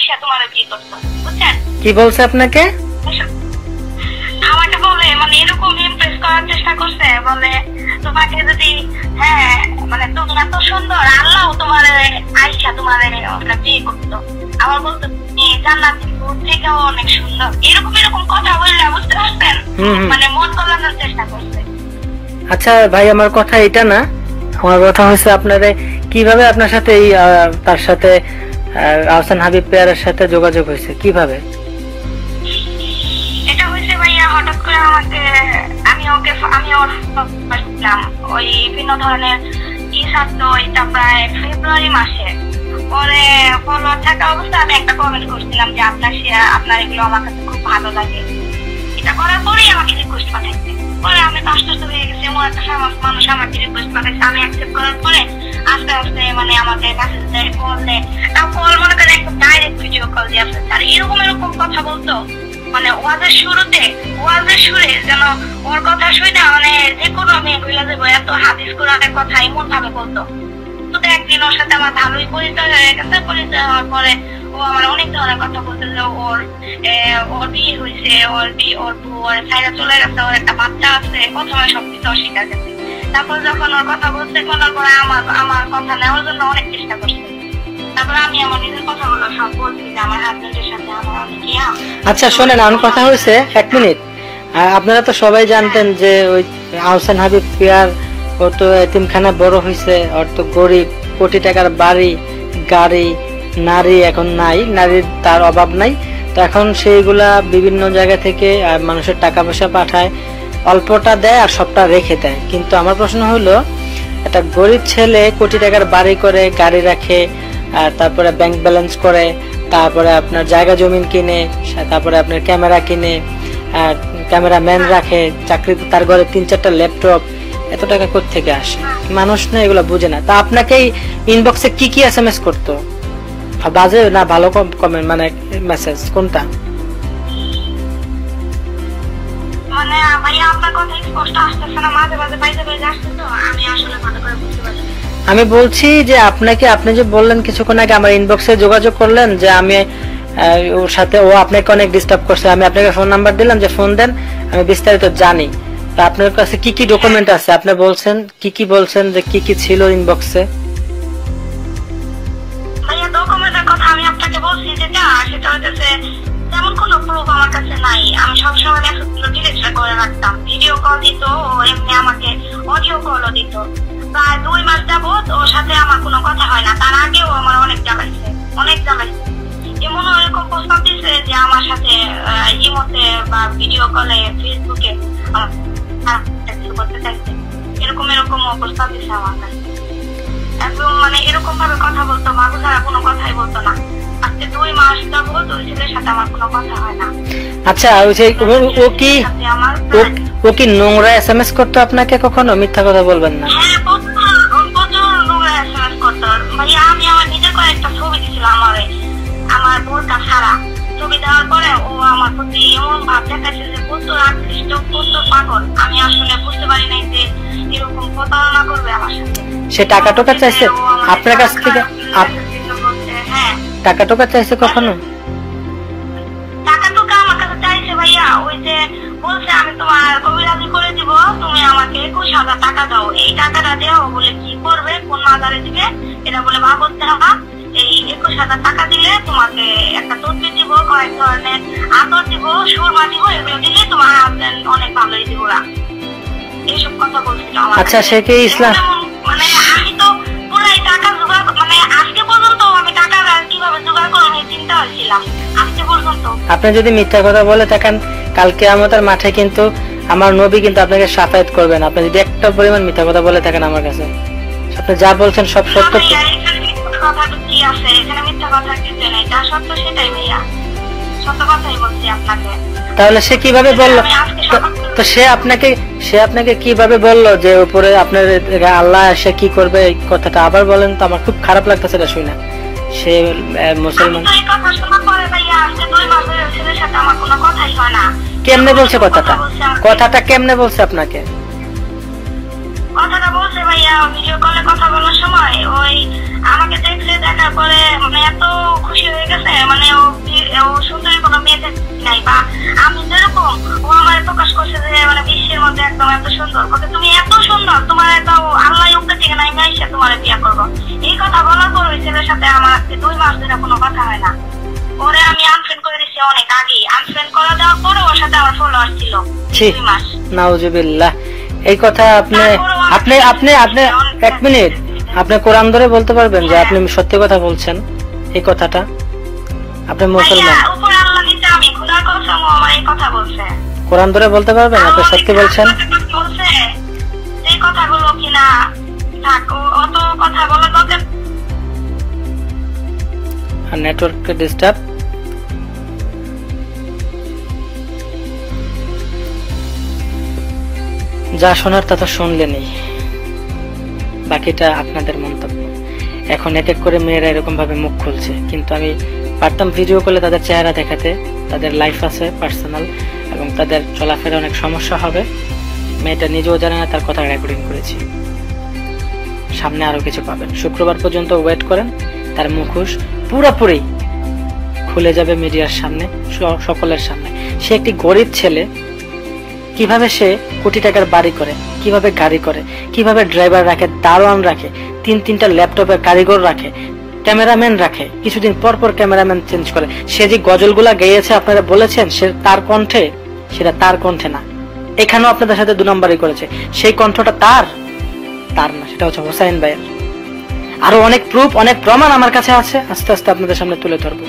আইসা তোমার বিয়ে করতো, বুঝছেন? কি বলছে আপনাকে? আমাকে বলে মানে এরকম ইমপ্রেস করার চেষ্টা করছে, বলে তোমাকে যদি মানে তুমি এত সুন্দর, আল্লাহ তোমার আইসা তোমার বিয়ে করতো। আবার বলতো তুমি জান্নাতের দূর থেকেও অনেক সুন্দর, এরকম এরকম কথা বললে, বুঝতে পারছেন? মানে মন গলানোর চেষ্টা করছে। আচ্ছা ভাই, আমার কথা এটা না, আমার কথা হচ্ছে আপনারে কিভাবে আপনার সাথে এই তার সাথে আহসান হাবিব পেয়ারের সাথে যোগাযোগ হয়েছে, কিভাবে? এটা হয়েছে ভাইয়া হঠাৎ করে আমাকে, আমি ওর ওই বিভিন্ন ধরনের ছাড়তো, এটা প্রায় ফেব্রুয়ারি মাসে। পরে ফলোয়ার থাকা অবস্থা আমি একটা কমেন্ট করছিলাম যে আপনার এগুলো আমার কাছে খুব ভালো লাগে। এটা করার পরেই আমাকে রিকোয়েস্ট পাঠাইছে। পরে আমি তো আশ্চর্য হয়ে গেছি, এমন একটা মানুষ আমাকে রিকোয়েস্ট পাঠাইছে। আমি অ্যাকসেপ্ট করার পরে আস্তে আস্তে মানে আমাকে মেসেজ দেয়, কল দেয়। কল মনে করেন একদম ডাইরেক্ট ভিডিও কল দিয়ে আসছে। আর এরকম এরকম কথা বলতো, মানে ওয়াজের সুরে যেন ওর কথা শুনে মানে যে কোনো মেয়ে ভুলে যাবো, এত হাদিস কোরআনের কথা এমন ভাবে বলতো। তো একদিন ওর সাথে আমার ভালোই পরিচয় হয়ে গেছে। পরিচয় হওয়ার পরে ও আমার অনেক ধরনের কথা বলতে, যে ওর বিয়ে হয়েছে, ওর বউ ওর ছাইরা চলে গেছে, ওর একটা বাচ্চা আছে। প্রথমে সবকিছু অস্বীকার করছে। তারপর যখন ওর কথা বলছে, বলার পরে আমার কথা নেওয়ার জন্য অনেক চেষ্টা করছে। তারপর আমি আমার নিজের কথাগুলো সব বলছি যে আমার হাজবেন্ডের সাথে আমার অনেক ইয়া। আচ্ছা শোনেন, আমার কথা হয়েছে, এক মিনিট। আপনারা তো সবাই জানতেন যে ওই আহসান হাবিব পেয়ার, ও তো এতিমখানা বড় হয়েছে, ওর তো গরিব, কোটি টাকার বাড়ি গাড়ি, নারী এখন নাই, নারীর তার অভাব নাই। তো এখন সেইগুলা বিভিন্ন জায়গা থেকে মানুষের টাকা পয়সা পাঠায়, অল্পটা দেয় আর সবটা রেখে দেয়। কিন্তু আমার প্রশ্ন হলো, একটা গরিব ছেলে কোটি টাকার বাড়ি করে, গাড়ি রাখে, তারপরে ব্যাংক ব্যালেন্স করে, তারপরে আপনার জায়গা জমিন কিনে, তারপরে আপনার ক্যামেরা কিনে, ক্যামেরাম্যান রাখে, চাকরি, তার ঘরে 3-4টা ল্যাপটপ, এত টাকা কোত্থেকে আসে? মানুষ না এগুলো বুঝে না। তা আপনাকে ইনবক্সে কি এসএমএস করতো? বাজে না ভালো কমেন্ট মানে মেসেজ কোনটা? মানে ভাইয়া আপনার কথা স্পষ্ট আসতেছে না, মাঝে মাঝে বাইরে আসছে, তো আমি আসলে ভালো করে বুঝতে পারছি। আমি বলছি যে আপনি যে বললেন কিছুক্ষণ আগে আমার ইনবক্সে যোগাযোগ করলেন যে আমি ওর সাথে, ও আপনাকে অনেক ডিস্টার্ব করছে, আমি আপনাকে ফোন নাম্বার দিলাম যে ফোন দেন, আমি বিস্তারিত জানি। তা আপনার কাছে কি ডকুমেন্ট আছে? আপনি বলছেন কি বলছেন যে কি ছিল ইনবক্সে? ভাইয়া ডকুমেন্টের কথা আমি আপনাকে বলছি যেটা, সেটা হচ্ছে তেমন কোনো প্রুফ আমার কাছে নাই। আমি সবসময় মেসেজগুলো ডিলিট করে রাখতাম। ভিডিও কল দিত, ও এমনি আমাকে অডিও কলও দিত। প্রায় 2 মাস যাবত ওর সাথে আমার কোনো কথা হয় না। তার আগেও আমার অনেক জ্বালাইছে। এমন এরকম প্রস্তাব দিচ্ছে যে আমার সাথে ইমোতে বা ভিডিও কলে, ফেসবুকে করতে চাইছে। এরকম প্রস্তাব দিচ্ছে আমার কাছে। একদম মানে এরকম ভাবে কথা বলতো, মাগো ছাড়া কোনো কথাই বলতো না। আজকে 2 মাস যাবত ওই ছেলের সাথে আমার কোনো কথা হয় না। আচ্ছা, ও কি নোংরা এসএমএস করতো আপনাকে কখনো? মিথ্যা কথা বলবেন না। হ্যাঁ, প্রচুর নোংরা এসএমএস করতো ভাইয়া। আমি আমার নিজের কয়েকটা ছবি দিয়েছিলাম আমার বোরকা ছাড়া। ছবি দেওয়ার পরে ও আমার প্রতি এমন ভাব দেখাচ্ছে যে প্রচুর আকৃষ্ট, প্রচুর পাগল। আমি আসলে বুঝতে পারি নাই যে এরকম প্রতারণা করবে আমার সাথে। সে টাকা টোকা চাইছে আপনার কাছ থেকে? হ্যাঁ, টাকা টোকা চাইছে কখনো? টাকা টোকা আমার কাছে চাইছে ভাইয়া। ওই যে বলছে আমি তোমার কবিরাজি করে দিব, তুমি আমাকে 21,000 টাকা দাও। এই টাকাটা দেও বলে কি করবে, কোন মাজারে দিবে এটা বলে ভাবতে হবে। এই 21,000 টাকা দিলে তোমাকে একটা তদবির দিব, কয়েক ধরনের আতর দিব, সুরমা দিব, এগুলো দিলে তোমার হাজবেন্ড অনেক ভালোই দিব। এইসব কথা বলছিল আমার। আচ্ছা, সে কি ইসলাম? মানে আমি তো পুরাই টাকা জোগাড়, মানে আজকে পর্যন্ত আমি টাকা কিভাবে জোগাড় করবো আমি চিন্তা হচ্ছিলাম আজকে পর্যন্ত। আপনি যদি মিথ্যা কথা বলে থাকেন, কালকে আমাদের মাঠে কিন্তু আমার নবী কিন্তু আপনাকে শাফায়াত করবেন। আপনি যদি একটা পরিমাণ মিথ্যা কথা বলে থাকেন আমার কাছে, আপনি যা বলছেন সব সত্য। কথাটা কি আছে এখানে? মিথ্যা কথা কিছু নেই, যা সত্য সেটাই ভাইয়া, সত্য কথাই বলছি আপনাকে। তাহলে সে কিভাবে বললো? তো সে আপনাকে কিভাবে বললো যে উপরে আপনার আল্লাহ এসে কি করবে? এই কথাটা আবার বলেন তো, আমার খুব খারাপ লাগতেছে এটা শুনে। সে মুসলমান। কেমনে বলছে কথাটা কেমনে বলছে আপনাকে? কথাটা বলছে ভাইয়া ভিডিও কলে কথা বলার সময় ওই আমাকে দেখছে, দেখার পরে মানে এত খুশি হয়ে গেছে, মানে ও সুন্দরী কোনো মেয়ে নাই, বা আমি যেরকম ও আমার প্রকাশ করছে যে মানে বিশ্বের মধ্যে একদম এত সুন্দর, বলতে তুমি এত সুন্দর, তোমার এত আল্লাহ উপর থেকে নাই এসে তোমার বিয়ে করবো। এই কথা বলার পর ওই ছেলের সাথে আমার 2 মাস ধরে কোনো কথা হয় না। ওরে আমি আনফ্রেন্ড করে দিছি অনেক আগে, আনফ্রেন্ড করে দেওয়ার পরে ওর সাথে আমার ফলোয়ার ছিল 2 মাস। নাউজুবিল্লাহ। এই কথা আপনি আপনি আপনি আপনি 1 মিনিট, আপনি কোরআন ধরে বলতে পারবেন যে আপনি সত্যি কথা বলছেন এই কথাটা? আপনি মুসলমান, উপর আল্লাহ দিতে আমি খোদার কসম আমার এই কথা বলছে। কোরআন ধরে বলতে পারবেন আপনি সত্যি বলছেন? বলছে এই কথাগুলো কিনা থাক, অত কথা বলা দরকার। Network disturb. যা শোনার তা তো শুনলেনই, বাকিটা আপনাদের মন্তব্য। এখন এক এক করে মেয়েরা এরকম ভাবে মুখ খুলছে, কিন্তু আমি পারতাম ভিডিও করলে তাদের চেহারা দেখাতে, তাদের লাইফ আছে পার্সোনাল এবং তাদের চলাফেরা অনেক সমস্যা হবে। মেয়েটা নিজেও জানে না, তার কথা রেকর্ডিং করেছি। সামনে আরো কিছু পাবেন, শুক্রবার পর্যন্ত ওয়েট করেন। তার মুখোশ পুরোপুরি খুলে যাবে মিডিয়ার সামনে, সকলের সামনে। সে একটি গরিব ছেলে, কিভাবে সে কোটি টাকার বাড়ি করে, কিভাবে গাড়ি করে, কিভাবে ড্রাইভার রাখে, দারোয়ান রাখে, 3-3টা ল্যাপটপের কারিগর রাখে, ক্যামেরাম্যান রাখে, কিছুদিন পর পর ক্যামেরাম্যান চেঞ্জ করে। সে যে গজলগুলা গেয়েছে আপনারা বলেছেন সে তার কণ্ঠে, সেটা তার কণ্ঠে না। এখানেও আপনাদের সাথে 2 নম্বরই করেছে। সেই কণ্ঠটা তার না, সেটা হচ্ছে হোসাইন ভাইয়ের। আরো অনেক প্রুফ, অনেক প্রমাণ আমার কাছে আছে, আস্তে আস্তে আপনাদের সামনে তুলে ধরবো।